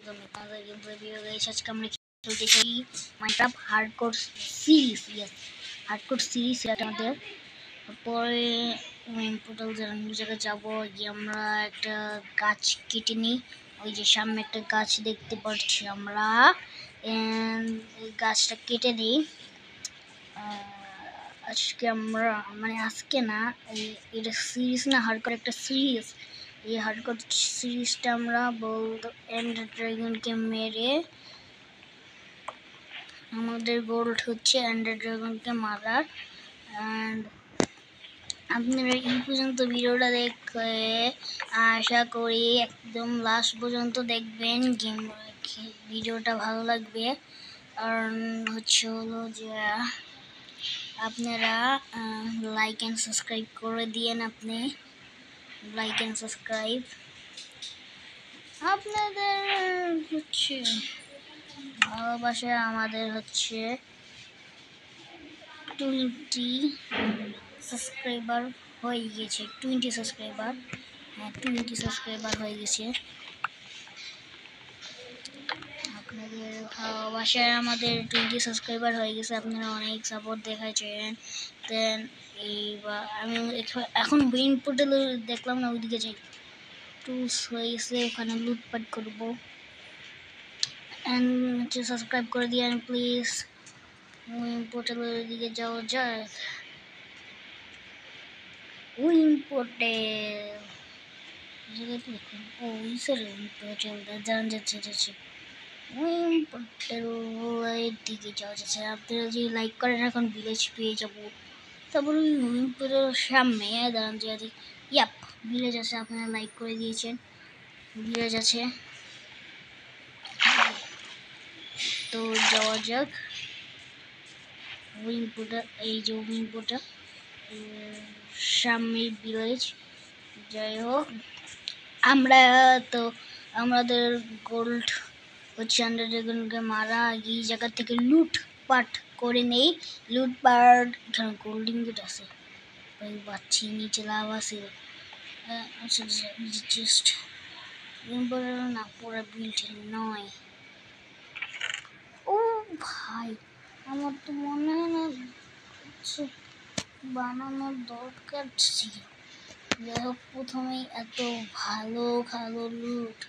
Welcome to another game review guys. আজকে আমরা খেলতে চাই Minecraft hardcore series. Hardcore series এটা আমাদের পরে পোর্টাল জায়গায় যাবো গিয়ে আমরা একটা গাছ কেটে নিই। ওই যে সামনে একটা গাছ দেখতে পাচ্ছি আমরা, এই গাছটা কেটে নিই। আজকে আমরা আজকে না, এটা সিরিজ না, হার্ডকোর একটা সিরিজ। এই হার্ডকোর সিরিজটা আমরা এন্ডার ড্রাগনকে মেরে, আমাদের গোল হচ্ছে এন্ডার ড্রাগনকে মারার। অ্যান্ড আপনারা এই পর্যন্ত ভিডিওটা দেখে আশা করি একদম লাস্ট পর্যন্ত দেখবেন। ভিডিওটা ভালো লাগবে। কারণ হলো যে আপনারা লাইক অ্যান্ড সাবস্ক্রাইব করে দিয়েন। আপনি লাইক অ্যান্ড সাবস্ক্রাইব আপনাদের হচ্ছে ভালোবাসা। আমাদের হচ্ছে 20 সাবস্ক্রাইবার হয়ে গেছে। 20 সাবস্ক্রাইবার, হ্যাঁ 20 সাবস্ক্রাইবার হয়ে গেছে। আপনাদের ভালোবাসায় আমাদের 20 সাবস্ক্রাইবার হয়ে গেছে। আপনারা অনেক সাপোর্ট দেখাচ্ছেন। দেন এইবার আমি এখন ব্রেইন পোর্টালে দেখলাম না, ওইদিকে যাই। টুলস হয়েছে, ওখানে লুটপাট করবো। অ্যান্ড হচ্ছে সাবস্ক্রাইব করে দিয়েন প্লিজ। ব্রেইন পোর্টালের দিকে যাওয়া যায়। ব্রেইন পোর্টাল জায়গাটা দেখুন। ও এই স্যার জান যাচ্ছে ব্রেইন পোর্টালের দিকে যাওয়া যাচ্ছে। আপনারা যদি লাইক করেন এখন ভিলেজ পেয়ে যাবো। তারপর ওই ব্রেইন পোর্টালের সামনে দাঁড়ান যে ইয়াপ ভিলেজ আছে। আপনারা লাইক করে দিয়েছেন, ভিলেজ আছে। তো যাওয়া যাক ব্রেইন পোর্টাল। এই যে ব্রেইন পোর্টাল সামনে ভিলেজ। যাই হোক, আমরা তো আমাদের গোল্ড হচ্ছে আন্ডার ড্রাগনকে মারা এই জায়গা থেকে লুটপাট করে নেই। লুটপাট এখানে গোল্ডেন গেট আছে, ওই বাচ্চি নিচে লাভ আছে। আচ্ছা জাস্ট না পুরো বিল্ড নয়। ও ভাই, আমার তো মনে হয় না বানানোর দরকার ছিল। যাই হোক, প্রথমেই এত ভালো ভালো লুট,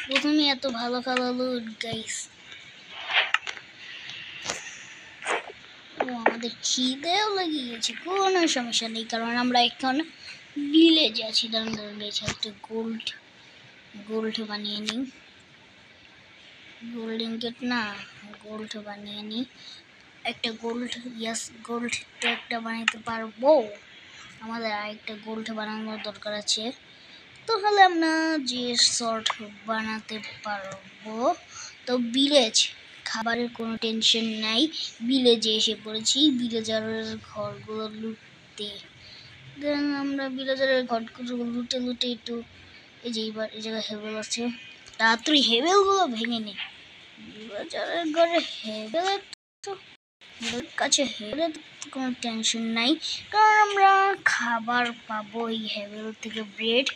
প্রথমেই এত ভালো ভালো লুট গাইস। ও আমাদের খিদেও লেগে গেছে, কোনো সমস্যা নেই, কারণ আমরা এখন ভিলেজে আছি। দাঁড়ান একটা গোল্ড বানিয়ে নিই। গোল্ডেন গেট না, গোল্ড বানিয়ে নিই একটা। গোল্ড, ইয়াস গোল্ড তো একটা বানাইতে পারবো। আমাদের আরেকটা গোল্ড বানানোর দরকার আছে। তাহলে আমরা যে শর্ট বানাতে পারবো। তো ভিলেজ, খাবারের কোনো টেনশন নাই। ভিলেজে এসে পড়েছি, ভিলেজারের ঘরগুলো লুটতে। দেন আমরা ভিলেজারের ঘরগুলো লুটে একটু, এই যে এইবার এই জায়গায় হেভেল আছে, তাড়াতাড়ি হেভেলগুলো ভেঙে নেই। ভিলেজারের ঘরে হেভেল তো কাছে হেভেলে কোনো টেনশন নাই, কারণ আমরা খাবার পাবো এই হেভেল থেকে। ব্রেড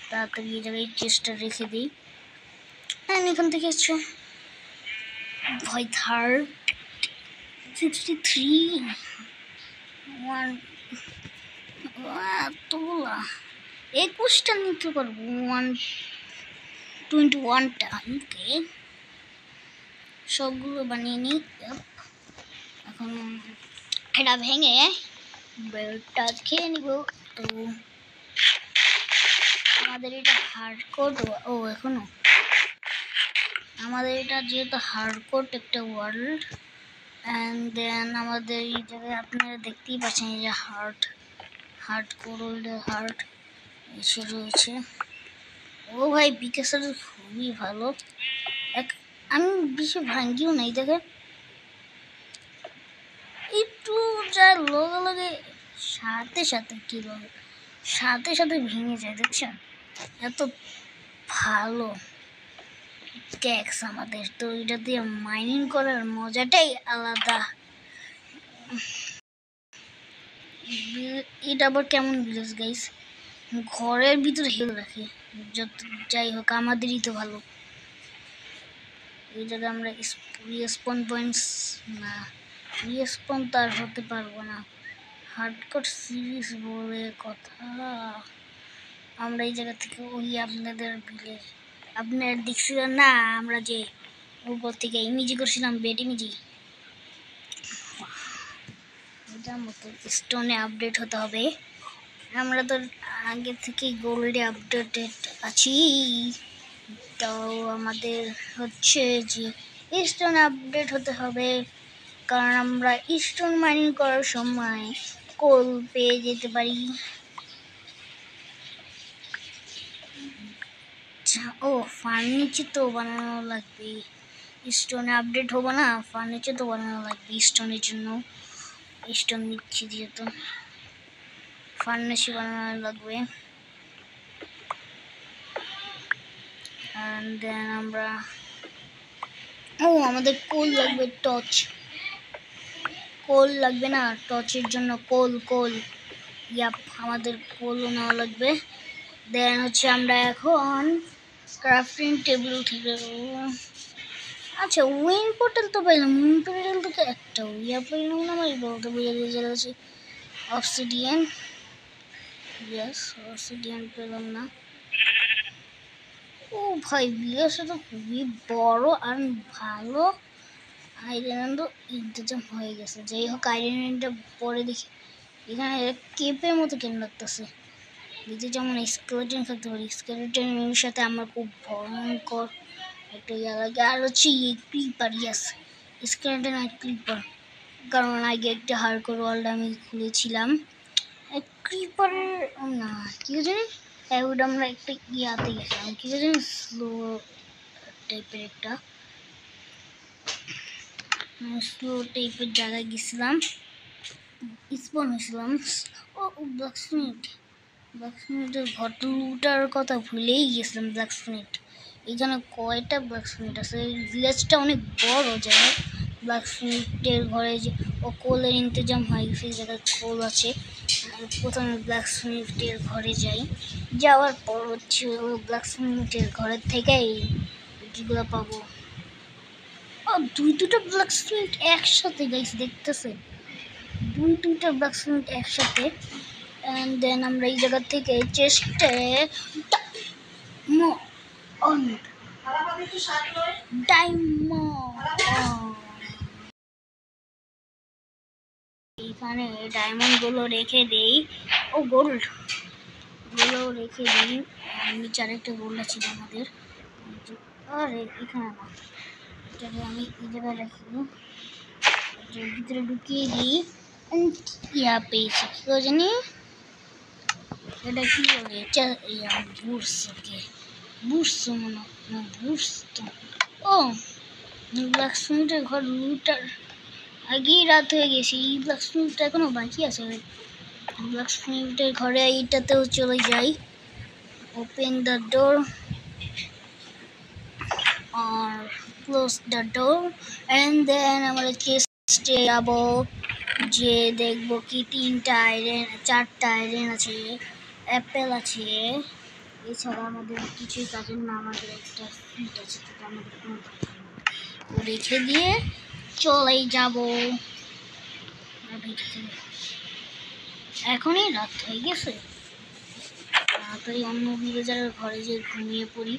তাড়াতাড়ি এই জায়গায় চেষ্টা রেখে দিই। এখান থেকে হচ্ছে ভয় 63 এতগুলা 21টা নিতে পারবো। 121টা ওকে, সবগুলো বানিয়ে নিই। এখন এটা ভেঙে ব্রেডটা খেয়ে নিব। তো আমাদের এটা হার্ডকোর, ও এখনো আমাদের এটা যেহেতু হার্ডকোর একটা ওয়ার্ল্ড। অ্যান্ড দেন আমাদের এই জায়গায় আপনারা দেখতেই পাচ্ছেন এই যে হার্ডকোর হার্ড এসে রয়েছে। ও ভাই বিকাশের খুবই ভালো। আমি বেশি ভাঙ্গিও নাই, দেখেন একটু যা লগে সাথে সাথে ভেঙে যায়, দেখছেন এত ভালো ট্যাক্স আমাদের। তো এটা দিয়ে মাইনিং করার মজাটাই আলাদা। এটা আবার কেমন ভিলেজ গাইস, ঘরের ভিতরে হেল রাখে। যত যাই হোক আমাদেরই তো ভালো। এই জায়গায় আমরা রিস্পন পয়েন্টস না, রিস্পন তো আর হতে পারবো না, হার্ডকোর সিরিজ বলে কথা। আমরা এই জায়গা থেকে ওই আপনাদের ভিলেজ, আপনারা দেখছিলেন না আমরা যে উপর থেকে ইমেজি করছিলাম, বেড ইমেজি, এটার মতো স্টোনে আপডেট হতে হবে। আমরা তো আগে থেকে গোল্ডে আপডেটেড আছি, তো আমাদের হচ্ছে যে স্টোন আপডেট হতে হবে, কারণ আমরা স্টোন মাইনিং করার সময় কোল পেয়ে যেতে পারি। ও ফার্নিচার তো বানানো লাগবে, স্টোনে আপডেট হবো না, ফার্নিচার তো বানানো লাগবে স্টোনের জন্য। স্টোন নিচ্ছি যেহেতু ফার্নিচার বানানো লাগবে। and then আমরা আমাদের কোল লাগবে, টর্চ, কোল লাগবে না টর্চের জন্য, কোল ইয়াপ আমাদের কোলও নেওয়া লাগবে। দেন হচ্ছে আমরা এখন ক্রাফটিং টেবিল থেকে, আচ্ছা উইন পোর্টাল তো পাইলাম, উইন পোর্টাল থেকে একটা ইয়া পাইলাম না, আমি বলতে বুঝে দিয়ে যাচ্ছি অবসিডিয়ান, ইয়েস অবসিডিয়ান পেলাম না। ও ভাই বিএসটা তো খুবই বড় আর ভালো আইরন তো ইন্তজাম হয়ে গেছে। যাই হোক আইরনটা পরে দেখি। এখানে কেপের মতো কেন লাগতেছে, নিজে যেমন স্কেলেটন থাকতে পারি, স্কেলেটনের সাথে আমার খুব ভয়ঙ্কর একটা ইয়া লাগে। আর হচ্ছে ক্রিপার, ইয়াস স্কেলেটন আর ক্রিপার, কারণ আগে একটা হার্ডকোর ওয়ার্ল্ড আমি খুলেছিলাম ক্রিপারের না কি জানি, ওটা আমরা একটা ইয়াতে গেছিলাম কি জানি, স্লো টাইপের একটা স্লো টাইপের জায়গায় গেছিলাম, স্পন হয়েছিলাম। ও ব্ল্যাকস্মিথের ঘটনাটার কথা ভুলেই গেছিলাম। ব্ল্যাকস্মিথ এখানে কয়টা ব্ল্যাকস্মিথ আছে, ভিলেজটা অনেক বড় জায়গা। ব্ল্যাকস্মিথের ঘরে যে ও কোলের ইন্তজাম হয়ে গেছে, এই জায়গায় কোল আছে। প্রথমে ব্ল্যাকস্মিথের ঘরে যাই, যাওয়ার পর হচ্ছে ও ব্ল্যাকস্মিথের ঘরের থেকে যেগুলো পাবো। ও দুইটা ব্ল্যাকস্মিথ একসাথে গাইস, দেখতেছে দুইটা ব্ল্যাকস্মিথ একসাথে। and then আমরা এই জায়গা থেকে চেস্টে এখানে ডায়মন্ড গুলো রেখে দেই, ও গোল্ড গুলো রেখে দিই। নিচে আরেকটা গোল্ড আছে আমাদের, আরে এখানে না, এটাকে আমি এই জায়গায় রাখি, ভিতরে ঢুকিয়ে দিই। ইয়া পেয়েছি কি জানি, এটা কি বলে, বুঝছো মনে না, বুঝতো। ও ব্ল্যাকস্মিথের ঘর লুটার আগেই রাত হয়ে গেছে, এই ব্ল্যাকস্মিথটা এখনো বাকি আছে। ব্ল্যাকস্মিথের ঘরে এইটাতেও চলে যাই, ওপেন দ্য ডোর আর close the door, and then আমরা চেস্টে যাবো, যে দেখবো কি চারটা আয়রন আছে, অ্যাপেল আছে, এছাড়া আমাদের কিছুই কাজের না। আমাদের একটা সিট আছে, সেটা আমাদের কোনো রেখে দিয়ে চলেই যাবো। এখনই রাত হয়ে গেছে, তাড়াতাড়ি অন্য ভিলেজারের ঘরে যে ঘুমিয়ে পড়ি।